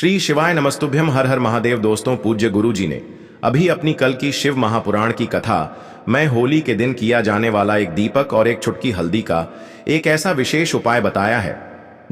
श्री शिवाय नमस्तुभ्यम। हर हर महादेव। दोस्तों, पूज्य गुरु जी ने अभी अपनी कल की शिव महापुराण की कथा मैं होली के दिन किया जाने वाला एक दीपक और एक चुटकी हल्दी का एक ऐसा विशेष उपाय बताया है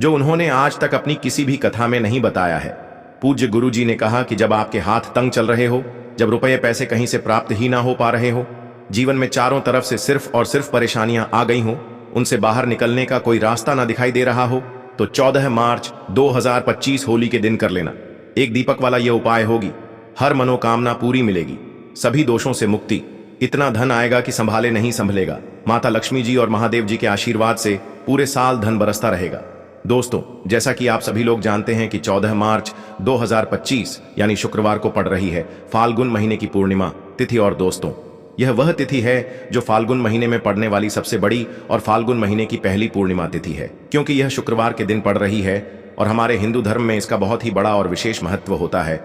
जो उन्होंने आज तक अपनी किसी भी कथा में नहीं बताया है। पूज्य गुरु जी ने कहा कि जब आपके हाथ तंग चल रहे हो, जब रुपये पैसे कहीं से प्राप्त ही ना हो पा रहे हो, जीवन में चारों तरफ से सिर्फ और सिर्फ परेशानियां आ गई हो, उनसे बाहर निकलने का कोई रास्ता ना दिखाई दे रहा हो, तो 14 मार्च 2025 होली के दिन कर लेना। एक दीपक वाला यह उपाय होगी, हर मनोकामना पूरी मिलेगी, सभी दोषों से मुक्ति, इतना धन आएगा कि संभाले नहीं संभलेगा। माता लक्ष्मी जी और महादेव जी के आशीर्वाद से पूरे साल धन बरसता रहेगा। दोस्तों, जैसा कि आप सभी लोग जानते हैं कि 14 मार्च 2025 यानी शुक्रवार को पड़ रही है फाल्गुन महीने की पूर्णिमा तिथि। और दोस्तों, यह वह तिथि है जो फाल्गुन महीने में पड़ने वाली सबसे बड़ी और फाल्गुन महीने की पहली पूर्णिमा तिथि है। क्योंकि यह शुक्रवार के दिन पड़ रही है और हमारे हिंदू धर्म में इसका बहुत ही बड़ा और विशेष महत्व होता है।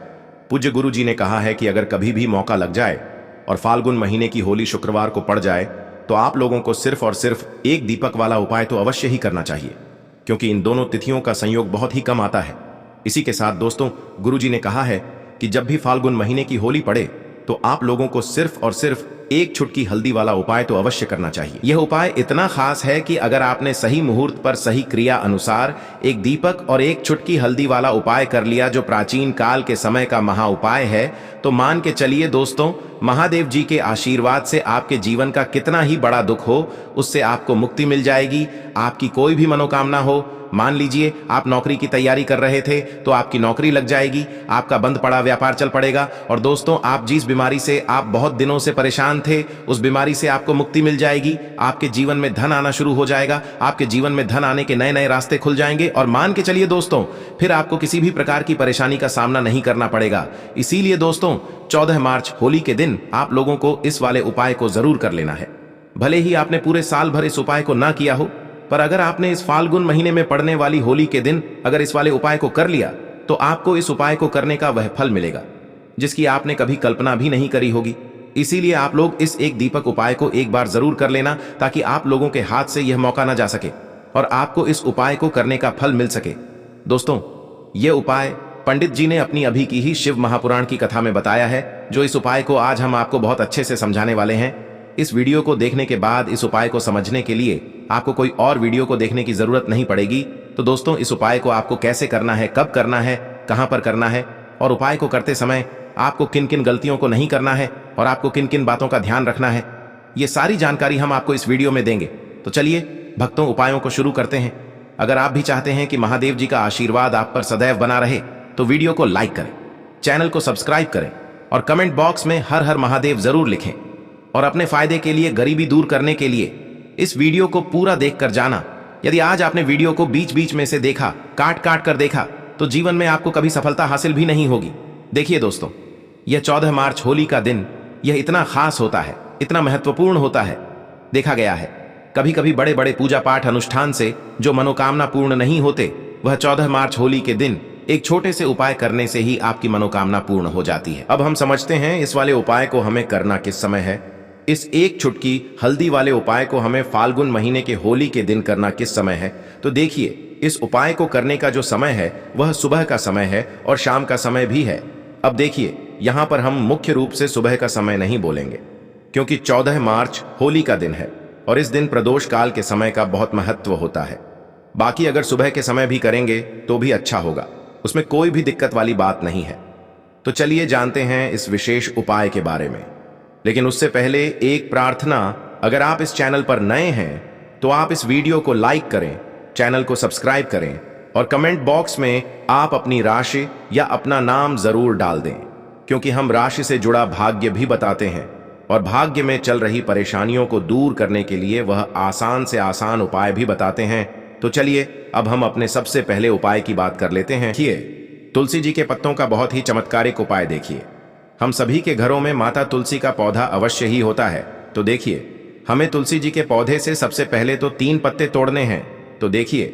पूज्य गुरु जी ने कहा है कि अगर कभी भी मौका लग जाए और फाल्गुन महीने की होली शुक्रवार को पड़ जाए तो आप लोगों को सिर्फ और सिर्फ एक दीपक वाला उपाय तो अवश्य ही करना चाहिए, क्योंकि इन दोनों तिथियों का संयोग बहुत ही कम आता है। इसी के साथ दोस्तों, गुरु जी ने कहा है कि जब भी फाल्गुन महीने की होली पड़े तो आप लोगों को सिर्फ और सिर्फ एक चुटकी हल्दी वाला उपाय तो अवश्य करना चाहिए। यह उपाय इतना खास है कि अगर आपने सही मुहूर्त पर सही क्रिया अनुसार एक दीपक और एक चुटकी हल्दी वाला उपाय कर लिया, जो प्राचीन काल के समय का महा उपाय है, तो मान के चलिए दोस्तों, महादेव जी के आशीर्वाद से आपके जीवन का कितना ही बड़ा दुख हो उससे आपको मुक्ति मिल जाएगी। आपकी कोई भी मनोकामना हो, मान लीजिए आप नौकरी की तैयारी कर रहे थे तो आपकी नौकरी लग जाएगी, आपका बंद पड़ा व्यापार चल पड़ेगा। और दोस्तों, आप जिस बीमारी से आप बहुत दिनों से परेशान थे उस बीमारी से आपको मुक्ति मिल जाएगी। आपके जीवन में धन आना शुरू हो जाएगा, आपके जीवन में धन आने के नए नए रास्ते खुल जाएंगे। और मान के चलिए दोस्तों, फिर आपको किसी भी प्रकार की परेशानी का सामना नहीं करना पड़ेगा। इसीलिए दोस्तों, 14 मार्च होली के दिन आप लोगों को इस वाले उपाय को जरूर कर लेना है। भले ही आपने पूरे साल भर इस उपाय को ना किया हो, पर अगर आपने इस फाल्गुन महीने में पड़ने वाली होली के दिन अगर इस वाले उपाय को कर लिया तो आपको इस उपाय को करने का वह फल मिलेगा जिसकी आपने कभी कल्पना भी नहीं करी होगी। इसीलिए आप लोग इस एक दीपक उपाय को एक बार जरूर कर लेना, ताकि आप लोगों के हाथ से यह मौका ना जा सके और आपको इस उपाय को करने का फल मिल सके। दोस्तों, यह उपाय पंडित जी ने अपनी अभी की ही शिव महापुराण की कथा में बताया है, जो इस उपाय को आज हम आपको बहुत अच्छे से समझाने वाले हैं। इस वीडियो को देखने के बाद इस उपाय को समझने के लिए आपको कोई और वीडियो को देखने की जरूरत नहीं पड़ेगी। तो दोस्तों, इस उपाय को आपको कैसे करना है, कब करना है, कहां पर करना है और उपाय को करते समय आपको किन किन गलतियों को नहीं करना है और आपको किन किन बातों का ध्यान रखना है, ये सारी जानकारी हम आपको इस वीडियो में देंगे। तो चलिए भक्तों, उपायों को शुरू करते हैं। अगर आप भी चाहते हैं कि महादेव जी का आशीर्वाद आप पर सदैव बना रहे तो वीडियो को लाइक करें, चैनल को सब्सक्राइब करें और कमेंट बॉक्स में हर हर महादेव जरूर लिखें। और अपने फायदे के लिए, गरीबी दूर करने के लिए इस वीडियो को पूरा देखकर जाना। यदि आज आपने वीडियो को बीच बीच में से देखा, काट काट कर देखा, तो जीवन में आपको कभी सफलता हासिल भी नहीं होगी। देखिए दोस्तों, यह 14 मार्च होली का दिन यह इतना खास होता है, इतना महत्वपूर्ण होता है। देखा गया है कभी कभी बड़े बड़े पूजा पाठ अनुष्ठान से जो मनोकामना पूर्ण नहीं होते, वह 14 मार्च होली के दिन एक छोटे से उपाय करने से ही आपकी मनोकामना पूर्ण हो जाती है। अब हम समझते हैं इस वाले उपाय को हमें करना किस समय है। इस एक चुटकी हल्दी वाले उपाय को हमें फाल्गुन महीने के होली के दिन करना किस समय है। तो देखिए, इस उपाय को करने का जो समय है वह सुबह का समय है और शाम का समय भी है। अब देखिए, यहां पर हम मुख्य रूप से सुबह का समय नहीं बोलेंगे, क्योंकि 14 मार्च होली का दिन है और इस दिन प्रदोष काल के समय का बहुत महत्व होता है। बाकी अगर सुबह के समय भी करेंगे तो भी अच्छा होगा, उसमें कोई भी दिक्कत वाली बात नहीं है। तो चलिए जानते हैं इस विशेष उपाय के बारे में। लेकिन उससे पहले एक प्रार्थना, अगर आप इस चैनल पर नए हैं तो आप इस वीडियो को लाइक करें, चैनल को सब्सक्राइब करें और कमेंट बॉक्स में आप अपनी राशि या अपना नाम जरूर डाल दें, क्योंकि हम राशि से जुड़ा भाग्य भी बताते हैं और भाग्य में चल रही परेशानियों को दूर करने के लिए वह आसान से आसान उपाय भी बताते हैं। तो चलिए अब हम अपने सबसे पहले उपाय की बात कर लेते हैं। देखिए, तुलसी जी के पत्तों का बहुत ही चमत्कारिक उपाय देखिए। हम सभी के घरों में माता तुलसी का पौधा अवश्य ही होता है। तो देखिए, हमें तुलसी जी के पौधे से सबसे पहले तो 3 पत्ते तोड़ने हैं। तो देखिए,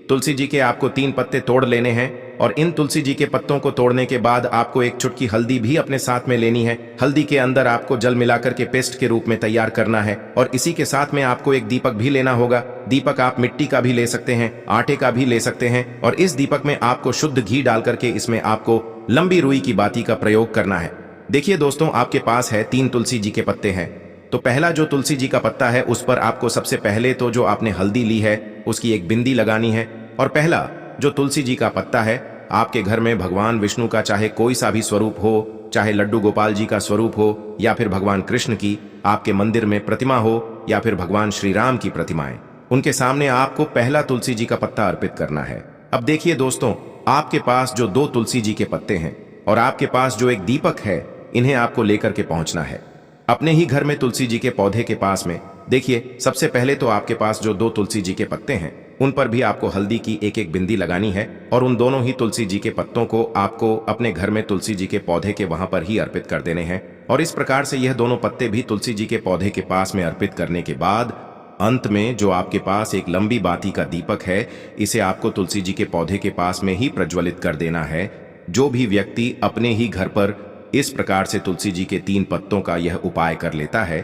तुलसी जी के आपको 3 पत्ते तोड़ लेने हैं और इन तुलसी जी के पत्तों को तोड़ने के बाद आपको एक चुटकी हल्दी भी अपने साथ में लेनी है। हल्दी के अंदर आपको जल मिलाकर के पेस्ट के रूप में तैयार करना है और इसी के साथ में आपको एक दीपक भी लेना होगा। दीपक आप मिट्टी का भी ले सकते हैं, आटे का भी ले सकते हैं और इस दीपक में आपको शुद्ध घी डाल करके इसमें आपको लंबी रुई की बाती का प्रयोग करना है। देखिए दोस्तों, आपके पास है 3 तुलसी जी के पत्ते हैं। तो पहला जो तुलसी जी का पत्ता है उस पर आपको सबसे पहले तो जो आपने हल्दी ली है उसकी एक बिंदी लगानी है। और पहला जो तुलसी जी का पत्ता है, आपके घर में भगवान विष्णु का चाहे कोई सा भी स्वरूप हो, चाहे लड्डू गोपाल जी का स्वरूप हो या फिर भगवान कृष्ण की आपके मंदिर में प्रतिमा हो या फिर भगवान श्री राम की प्रतिमाएं, उनके सामने आपको पहला तुलसी जी का पत्ता अर्पित करना है। अब देखिए दोस्तों, आपके पास जो 2 तुलसी जी के पत्ते हैं और आपके पास जो एक दीपक है, इन्हें आपको लेकर के पहुंचना है अपने ही घर में तुलसी जी के पौधे के पास में। देखिए, सबसे पहले तो आपके पास जो 2 तुलसी जी के पत्ते हैं उन पर भी आपको हल्दी की एक एक बिंदी लगानी है और उन दोनों ही तुलसी जी के पत्तों को आपको अपने घर में तुलसी जी के पौधे के वहां पर ही अर्पित कर देने हैं। और इस प्रकार से यह दोनों पत्ते भी तुलसी जी के पौधे के पास में अर्पित करने के बाद अंत में जो आपके पास एक लंबी बाती का दीपक है, इसे आपको तुलसी जी के पौधे के पास में ही प्रज्वलित कर देना है। जो भी व्यक्ति अपने ही घर पर इस प्रकार से तुलसी जी के 3 पत्तों का यह उपाय कर लेता है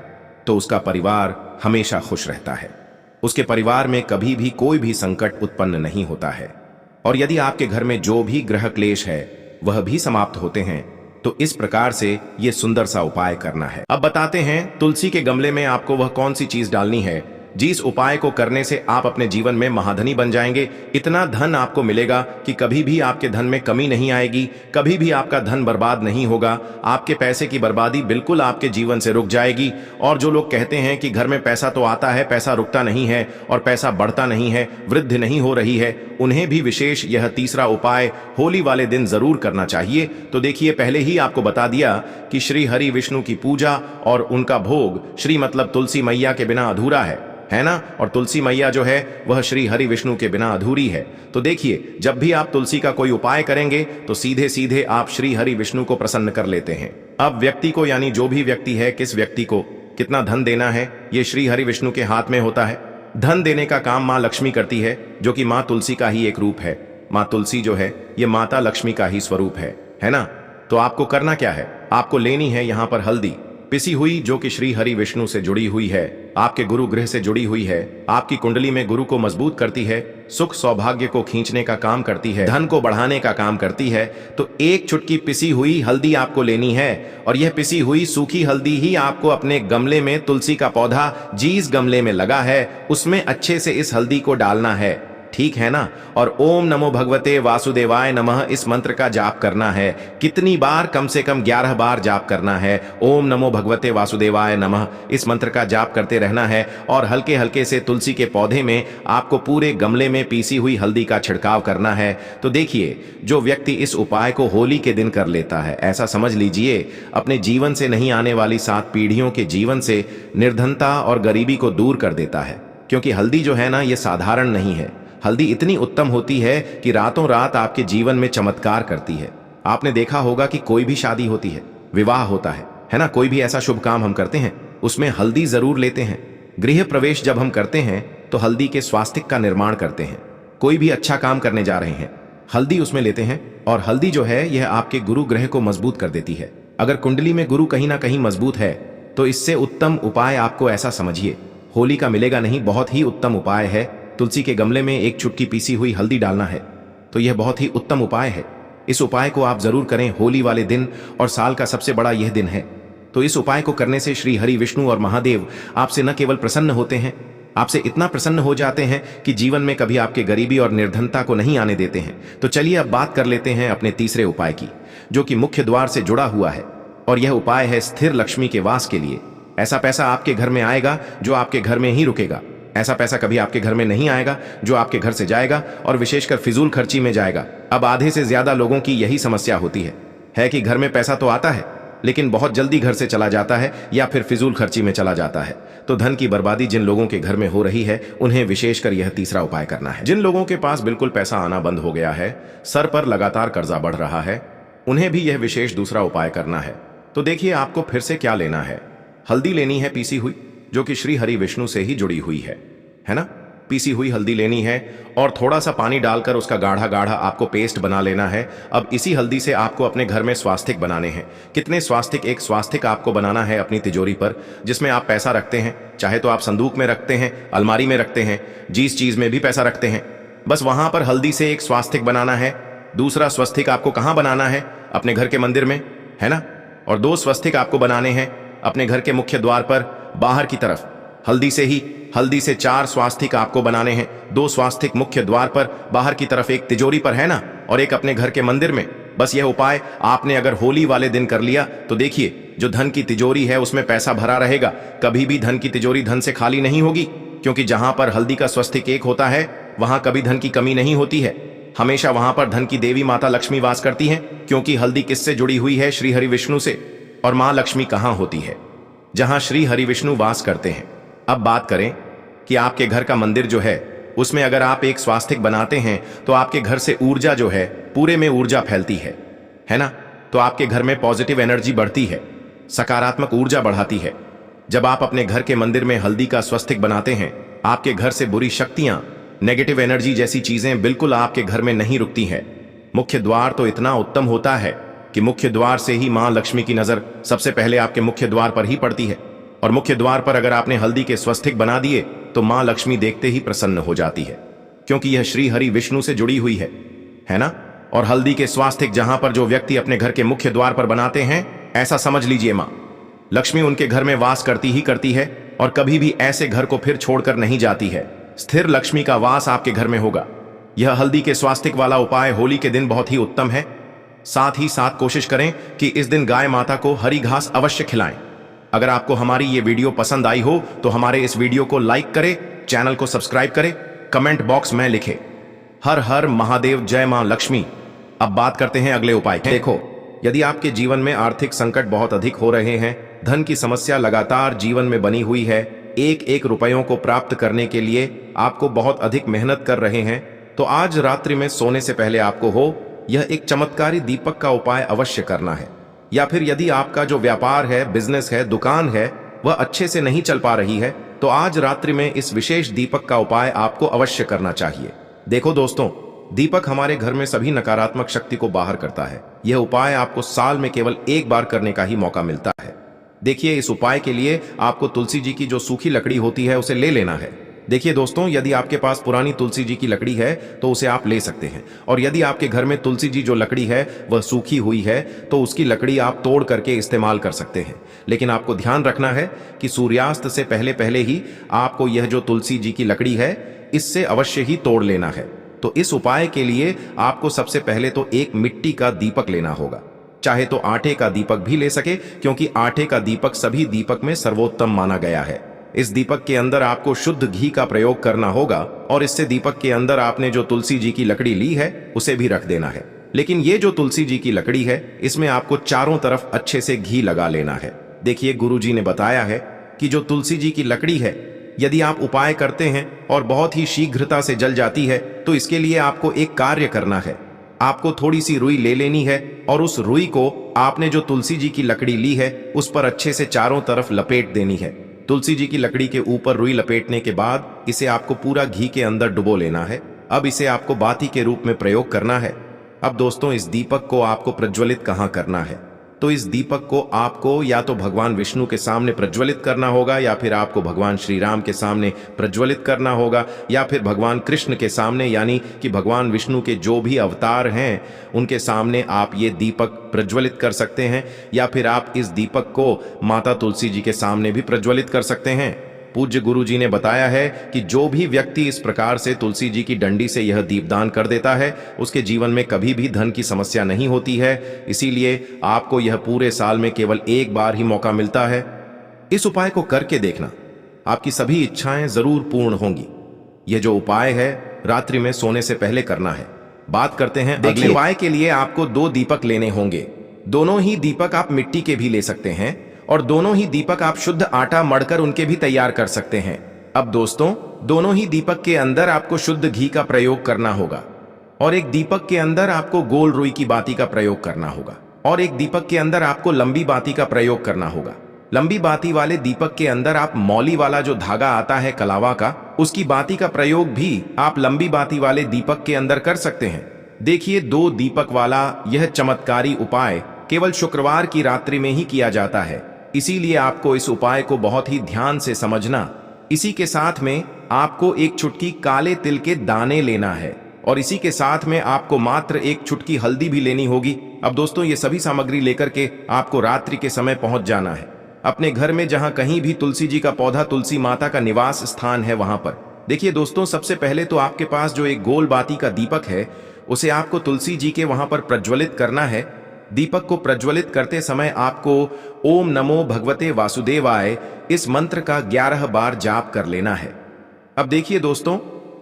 तो उसका परिवार हमेशा खुश रहता है, उसके परिवार में कभी भी कोई भी संकट उत्पन्न नहीं होता है और यदि आपके घर में जो भी ग्रह क्लेश है वह भी समाप्त होते हैं। तो इस प्रकार से ये सुंदर सा उपाय करना है। अब बताते हैं तुलसी के गमले में आपको वह कौन सी चीज डालनी है जिस उपाय को करने से आप अपने जीवन में महाधनी बन जाएंगे। इतना धन आपको मिलेगा कि कभी भी आपके धन में कमी नहीं आएगी, कभी भी आपका धन बर्बाद नहीं होगा। आपके पैसे की बर्बादी बिल्कुल आपके जीवन से रुक जाएगी। और जो लोग कहते हैं कि घर में पैसा तो आता है, पैसा रुकता नहीं है और पैसा बढ़ता नहीं है, वृद्धि नहीं हो रही है, उन्हें भी विशेष यह तीसरा उपाय होली वाले दिन जरूर करना चाहिए। तो देखिए, पहले ही आपको बता दिया कि श्री हरि विष्णु की पूजा और उनका भोग श्री मतलब तुलसी मैया के बिना अधूरा है ना। और तुलसी मैया जो है वह श्री हरि विष्णु के बिना अधूरी है। तो देखिए, जब भी आप तुलसी का कोई उपाय करेंगे तो सीधे सीधे आप श्री हरि विष्णु को प्रसन्न कर लेते हैं। अब व्यक्ति को, यानी जो भी व्यक्ति है, किस व्यक्ति को कितना धन देना है, ये श्री हरि विष्णु के हाथ में होता है। धन देने का काम माँ लक्ष्मी करती है, जो कि माँ तुलसी का ही एक रूप है। माँ तुलसी जो है ये माता लक्ष्मी का ही स्वरूप है ना। तो आपको करना क्या है, आपको लेनी है यहाँ पर हल्दी पिसी हुई, जो कि श्री हरि विष्णु से जुड़ी हुई है, आपके गुरु गृह से जुड़ी हुई है, आपकी कुंडली में गुरु को मजबूत करती है, सुख सौभाग्य को खींचने का काम करती है, धन को बढ़ाने का काम करती है। तो एक चुटकी पिसी हुई हल्दी आपको लेनी है और यह पिसी हुई सूखी हल्दी ही आपको अपने गमले में, तुलसी का पौधा जिस गमले में लगा है उसमें अच्छे से इस हल्दी को डालना है, ठीक है ना। और ओम नमो भगवते वासुदेवाय नमः इस मंत्र का जाप करना है। कितनी बार, कम से कम 11 बार जाप करना है। ओम नमो भगवते वासुदेवाय नमः इस मंत्र का जाप करते रहना है और हल्के हल्के से तुलसी के पौधे में आपको पूरे गमले में पीसी हुई हल्दी का छिड़काव करना है। तो देखिए, जो व्यक्ति इस उपाय को होली के दिन कर लेता है, ऐसा समझ लीजिए अपने जीवन से नहीं आने वाली 7 पीढ़ियों के जीवन से निर्धनता और गरीबी को दूर कर देता है। क्योंकि हल्दी जो है ना, ये साधारण नहीं है। हल्दी इतनी उत्तम होती है कि रातों रात आपके जीवन में चमत्कार करती है। आपने देखा होगा कि कोई भी शादी होती है, विवाह होता है ना, कोई भी ऐसा शुभ काम हम करते हैं उसमें हल्दी जरूर लेते हैं। गृह प्रवेश जब हम करते हैं तो हल्दी के स्वास्तिक का निर्माण करते हैं। कोई भी अच्छा काम करने जा रहे हैं, हल्दी उसमें लेते हैं। और हल्दी जो है यह आपके गुरु ग्रह को मजबूत कर देती है। अगर कुंडली में गुरु कहीं ना कहीं मजबूत है तो इससे उत्तम उपाय आपको ऐसा समझिए होली का मिलेगा नहीं, बहुत ही उत्तम उपाय है। तुलसी के गमले में एक चुटकी पीसी हुई हल्दी डालना है, तो यह बहुत ही उत्तम उपाय है। इस उपाय को आप जरूर करें होली वाले दिन, और साल का सबसे बड़ा यह दिन है। तो इस उपाय को करने से श्री हरि विष्णु और महादेव आपसे न केवल प्रसन्न होते हैं, आपसे इतना प्रसन्न हो जाते हैं कि जीवन में कभी आपके गरीबी और निर्धनता को नहीं आने देते हैं। तो चलिए अब बात कर लेते हैं अपने तीसरे उपाय की, जो कि मुख्य द्वार से जुड़ा हुआ है। और यह उपाय है स्थिर लक्ष्मी के वास के लिए। ऐसा पैसा आपके घर में आएगा जो आपके घर में ही रुकेगा। ऐसा पैसा कभी आपके घर में नहीं आएगा जो आपके घर से जाएगा और विशेषकर फिजूल खर्ची में जाएगा। अब आधे से ज्यादा लोगों की यही समस्या होती है कि घर में पैसा तो आता है लेकिन बहुत जल्दी घर से चला जाता है या फिर फिजूल खर्ची में चला जाता है। तो धन की बर्बादी जिन लोगों के घर में हो रही है उन्हें विशेषकर यह तीसरा उपाय करना है। जिन लोगों के पास बिल्कुल पैसा आना बंद हो गया है, सर पर लगातार कर्जा बढ़ रहा है, उन्हें भी यह विशेष दूसरा उपाय करना है। तो देखिए आपको फिर से क्या लेना है, हल्दी लेनी है पीसी हुई, जो कि श्री हरि विष्णु से ही जुड़ी हुई है ना। पीसी हुई हल्दी लेनी है और थोड़ा सा पानी डालकर उसका गाढ़ा गाढ़ा आपको पेस्ट बना लेना है। अब इसी हल्दी से आपको अपने घर में स्वास्तिक बनाने हैं। कितने स्वास्तिक? एक स्वास्तिक आपको बनाना है अपनी तिजोरी पर, जिसमें आप पैसा रखते हैं। चाहे तो आप संदूक में रखते हैं, अलमारी में रखते हैं, जिस चीज में भी पैसा रखते हैं, बस वहां पर हल्दी से एक स्वास्तिक बनाना है। दूसरा स्वस्तिक आपको कहां बनाना है? अपने घर के मंदिर में, है ना। और 2 स्वस्तिक आपको बनाने हैं अपने घर के मुख्य द्वार पर बाहर की तरफ। हल्दी से 4 स्वास्तिक आपको बनाने हैं। 2 स्वास्तिक मुख्य द्वार पर बाहर की तरफ, एक तिजोरी पर, है ना, और एक अपने घर के मंदिर में। बस यह उपाय आपने अगर होली वाले दिन कर लिया तो देखिए, जो धन की तिजोरी है उसमें पैसा भरा रहेगा। कभी भी धन की तिजोरी धन से खाली नहीं होगी, क्योंकि जहां पर हल्दी का स्वस्तिक एक होता है वहां कभी धन की कमी नहीं होती है। हमेशा वहां पर धन की देवी माता लक्ष्मी वास करती हैं, क्योंकि हल्दी किससे जुड़ी हुई है? श्री हरि विष्णु से। और मां लक्ष्मी कहां होती है? जहां श्री हरि विष्णु वास करते हैं। अब बात करें कि आपके घर का मंदिर जो है उसमें अगर आप एक स्वास्तिक बनाते हैं तो आपके घर से ऊर्जा जो है पूरे में ऊर्जा फैलती है ना। तो आपके घर में पॉजिटिव एनर्जी बढ़ती है, सकारात्मक ऊर्जा बढ़ाती है। जब आप अपने घर के मंदिर में हल्दी का स्वस्तिक बनाते हैं, आपके घर से बुरी शक्तियां, नेगेटिव एनर्जी जैसी चीजें बिल्कुल आपके घर में नहीं रुकती हैं। मुख्य द्वार तो इतना उत्तम होता है कि मुख्य द्वार से ही मां लक्ष्मी की नजर सबसे पहले आपके मुख्य द्वार पर ही पड़ती है। और मुख्य द्वार पर अगर आपने हल्दी के स्वस्तिक बना दिए तो मां लक्ष्मी देखते ही प्रसन्न हो जाती है, क्योंकि यह श्री हरि विष्णु से जुड़ी हुई है ना। और हल्दी के स्वास्तिक जहां पर जो व्यक्ति अपने घर के मुख्य द्वार पर बनाते हैं, ऐसा समझ लीजिए मां लक्ष्मी उनके घर में वास करती ही करती है और कभी भी ऐसे घर को फिर छोड़कर नहीं जाती है। स्थिर लक्ष्मी का वास आपके घर में होगा। यह हल्दी के स्वास्तिक वाला उपाय होली के दिन बहुत ही उत्तम है। साथ ही साथ कोशिश करें कि इस दिन गाय माता को हरी घास अवश्य खिलाएं। अगर आपको हमारी ये वीडियो पसंद आई हो तो हमारे इस वीडियो को लाइक करें, चैनल को सब्सक्राइब करें, कमेंट बॉक्स में लिखें हर हर महादेव, जय मां लक्ष्मी। अब बात करते हैं अगले उपाय की। देखो, यदि आपके जीवन में आर्थिक संकट बहुत अधिक हो रहे हैं, धन की समस्या लगातार जीवन में बनी हुई है, एक एक रुपयों को प्राप्त करने के लिए आपको बहुत अधिक मेहनत कर रहे हैं, तो आज रात्रि में सोने से पहले आपको यह एक चमत्कारी दीपक का उपाय अवश्य करना है। या फिर यदि आपका जो व्यापार है, बिजनेस है, दुकान है, वह अच्छे से नहीं चल पा रही है, तो आज रात्रि में इस विशेष दीपक का उपाय आपको अवश्य करना चाहिए। देखो दोस्तों, दीपक हमारे घर में सभी नकारात्मक शक्ति को बाहर करता है। यह उपाय आपको साल में केवल एक बार करने का ही मौका मिलता है। देखिए, इस उपाय के लिए आपको तुलसी जी की जो सूखी लकड़ी होती है उसे ले लेना है। देखिए दोस्तों, यदि आपके पास पुरानी तुलसी जी की लकड़ी है तो उसे आप ले सकते हैं, और यदि आपके घर में तुलसी जी जो लकड़ी है वह सूखी हुई है तो उसकी लकड़ी आप तोड़ करके इस्तेमाल कर सकते हैं। लेकिन आपको ध्यान रखना है कि सूर्यास्त से पहले पहले ही आपको यह जो तुलसी जी की लकड़ी है इससे अवश्य ही तोड़ लेना है। तो इस उपाय के लिए आपको सबसे पहले तो एक मिट्टी का दीपक लेना होगा। चाहे तो आटे का दीपक भी ले सके, क्योंकि आटे का दीपक सभी दीपक में सर्वोत्तम माना गया है। इस दीपक के अंदर आपको शुद्ध घी का प्रयोग करना होगा, और इससे दीपक के अंदर आपने जो तुलसी जी की लकड़ी ली है उसे भी रख देना है। लेकिन ये जो तुलसी जी की लकड़ी है इसमें आपको चारों तरफ अच्छे से घी लगा लेना है। देखिए, गुरु जी ने बताया है कि जो तुलसी जी की लकड़ी है, यदि आप उपाय करते हैं और बहुत ही शीघ्रता से जल जाती है, तो इसके लिए आपको एक कार्य करना है। आपको थोड़ी सी रुई ले लेनी है और उस रुई को आपने जो तुलसी जी की लकड़ी ली है उस पर अच्छे से चारों तरफ लपेट देनी है। तुलसी जी की लकड़ी के ऊपर रुई लपेटने के बाद इसे आपको पूरा घी के अंदर डुबो लेना है। अब इसे आपको बाती के रूप में प्रयोग करना है। अब दोस्तों, इस दीपक को आपको प्रज्वलित कहाँ करना है? तो इस दीपक को आपको या तो भगवान विष्णु के सामने प्रज्वलित करना होगा, या फिर आपको भगवान श्री राम के सामने प्रज्वलित करना होगा, या फिर भगवान कृष्ण के सामने, यानी कि भगवान विष्णु के जो भी अवतार हैं उनके सामने आप ये दीपक प्रज्वलित कर सकते हैं। या फिर आप इस दीपक को माता तुलसी जी के सामने भी प्रज्वलित कर सकते हैं। पूज्य गुरु जी ने बताया है कि जो भी व्यक्ति इस प्रकार से तुलसी जी की डंडी से यह दीपदान कर देता है उसके जीवन में कभी भी धन की समस्या नहीं होती है। इसीलिए आपको यह पूरे साल में केवल एक बार ही मौका मिलता है। इस उपाय को करके देखना, आपकी सभी इच्छाएं जरूर पूर्ण होंगी। यह जो उपाय है रात्रि में सोने से पहले करना है। बात करते हैं अगले उपाय के लिए। आपको 2 दीपक लेने होंगे। दोनों ही दीपक आप मिट्टी के भी ले सकते हैं, और दोनों ही दीपक आप शुद्ध आटा मढ़कर उनके भी तैयार कर सकते हैं। अब दोस्तों, दोनों ही दीपक के अंदर आपको शुद्ध घी का प्रयोग करना होगा, और एक दीपक के अंदर आपको गोल रुई की बाती का प्रयोग करना होगा, और एक दीपक के अंदर आपको लंबी बाती का प्रयोग करना होगा। लंबी बाती वाले दीपक के अंदर आप मौली वाला जो धागा आता है कलावा का, उसकी बाती का प्रयोग भी आप लंबी बाती वाले दीपक के अंदर कर सकते हैं। देखिए, 2 दीपक वाला यह चमत्कारी उपाय केवल शुक्रवार की रात्रि में ही किया जाता है, इसीलिए आपको इस उपाय को बहुत ही ध्यान से समझना। इसी के साथ में आपको एक चुटकी काले तिल के दाने लेना है और इसी के साथ में आपको मात्र एक चुटकी हल्दी भी लेनी होगी। अब दोस्तों, ये सभी सामग्री लेकर के आपको रात्रि के समय पहुंच जाना है अपने घर में, जहां कहीं भी तुलसी जी का पौधा, तुलसी माता का निवास स्थान है, वहां पर। देखिए दोस्तों, सबसे पहले तो आपके पास जो एक गोल बाती का दीपक है, उसे आपको तुलसी जी के वहां पर प्रज्वलित करना है। दीपक को प्रज्वलित करते समय आपको ओम नमो भगवते वासुदेवाय इस मंत्र का 11 बार जाप कर लेना है। अब देखिए दोस्तों,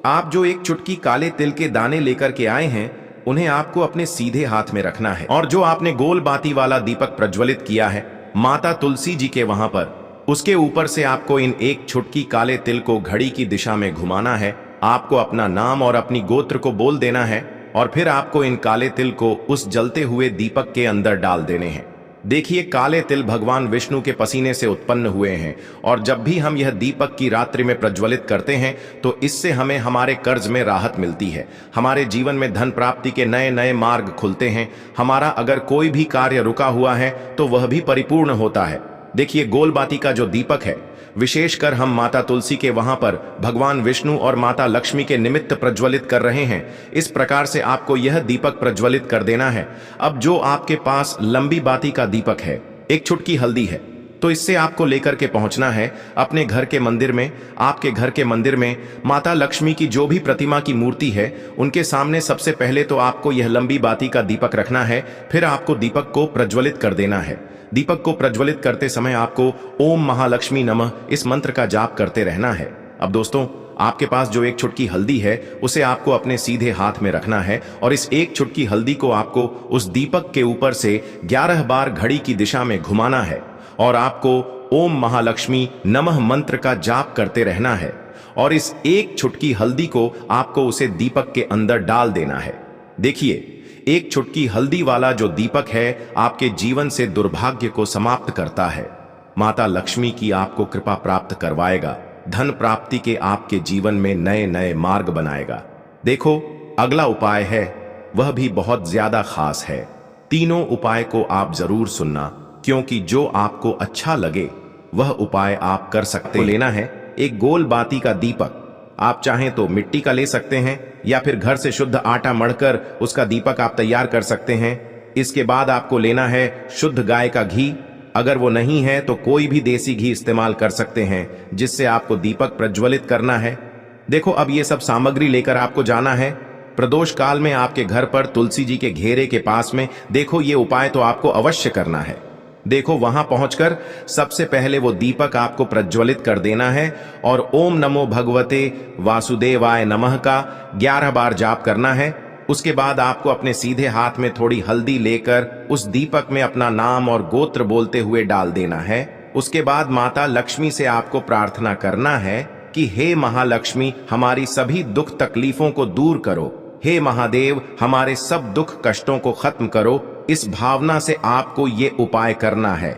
आप जो एक चुटकी काले तिल के दाने लेकर के आए हैं, उन्हें आपको अपने सीधे हाथ में रखना है और जो आपने गोल बाती वाला दीपक प्रज्वलित किया है माता तुलसी जी के वहां पर, उसके ऊपर से आपको इन एक चुटकी काले तिल को घड़ी की दिशा में घुमाना है। आपको अपना नाम और अपनी गोत्र को बोल देना है और फिर आपको इन काले तिल को उस जलते हुए दीपक के अंदर डाल देने हैं। देखिए, काले तिल भगवान विष्णु के पसीने से उत्पन्न हुए हैं और जब भी हम यह दीपक की रात्रि में प्रज्वलित करते हैं तो इससे हमें हमारे कर्ज में राहत मिलती है, हमारे जीवन में धन प्राप्ति के नए नए मार्ग खुलते हैं, हमारा अगर कोई भी कार्य रुका हुआ है तो वह भी परिपूर्ण होता है। देखिए, गोल बाती का जो दीपक है, विशेषकर हम माता तुलसी के वहां पर भगवान विष्णु और माता लक्ष्मी के निमित्त प्रज्वलित कर रहे हैं। इस प्रकार से आपको यह दीपक प्रज्वलित कर देना है। अब जो आपके पास लंबी बाती का दीपक है, एक चुटकी हल्दी है, तो इससे आपको लेकर के पहुंचना है अपने घर के मंदिर में। आपके घर के मंदिर में माता लक्ष्मी की जो भी प्रतिमा की मूर्ति है, उनके सामने सबसे पहले तो आपको यह लंबी बाती का दीपक रखना है, फिर आपको दीपक को प्रज्वलित कर देना है। दीपक को प्रज्वलित करते समय आपको ओम महालक्ष्मी नमः इस मंत्र का जाप करते रहना है। अब दोस्तों, आपके पास जो एक चुटकी हल्दी है, उसे आपको अपने सीधे हाथ में रखना है और इस एक चुटकी हल्दी को आपको उस दीपक के ऊपर से 11 बार घड़ी की दिशा में घुमाना है और आपको ओम महालक्ष्मी नमः मंत्र का जाप करते रहना है और इस एक चुटकी हल्दी को आपको उसे दीपक के अंदर डाल देना है। देखिए, एक चुटकी हल्दी वाला जो दीपक है आपके जीवन से दुर्भाग्य को समाप्त करता है, माता लक्ष्मी की आपको कृपा प्राप्त करवाएगा, धन प्राप्ति के आपके जीवन में नए नए मार्ग बनाएगा। देखो, अगला उपाय है, वह भी बहुत ज्यादा खास है। तीनों उपाय को आप जरूर सुनना, क्योंकि जो आपको अच्छा लगे वह उपाय आप कर सकते हैं। लेना है एक गोल बाती का दीपक, आप चाहें तो मिट्टी का ले सकते हैं या फिर घर से शुद्ध आटा मढ़कर उसका दीपक आप तैयार कर सकते हैं। इसके बाद आपको लेना है शुद्ध गाय का घी, अगर वो नहीं है तो कोई भी देसी घी इस्तेमाल कर सकते हैं, जिससे आपको दीपक प्रज्वलित करना है। देखो, अब ये सब सामग्री लेकर आपको जाना है प्रदोष काल में आपके घर पर तुलसी जी के घेरे के पास में। देखो, ये उपाय तो आपको अवश्य करना है। देखो, वहां पहुंचकर सबसे पहले वो दीपक आपको प्रज्वलित कर देना है और ओम नमो भगवते वासुदेवाय नमः का 11 बार जाप करना है। उसके बाद आपको अपने सीधे हाथ में थोड़ी हल्दी लेकर उस दीपक में अपना नाम और गोत्र बोलते हुए डाल देना है। उसके बाद माता लक्ष्मी से आपको प्रार्थना करना है कि हे महालक्ष्मी, हमारी सभी दुख तकलीफों को दूर करो, हे महादेव, हमारे सब दुख कष्टों को खत्म करो। इस भावना से आपको ये उपाय करना है।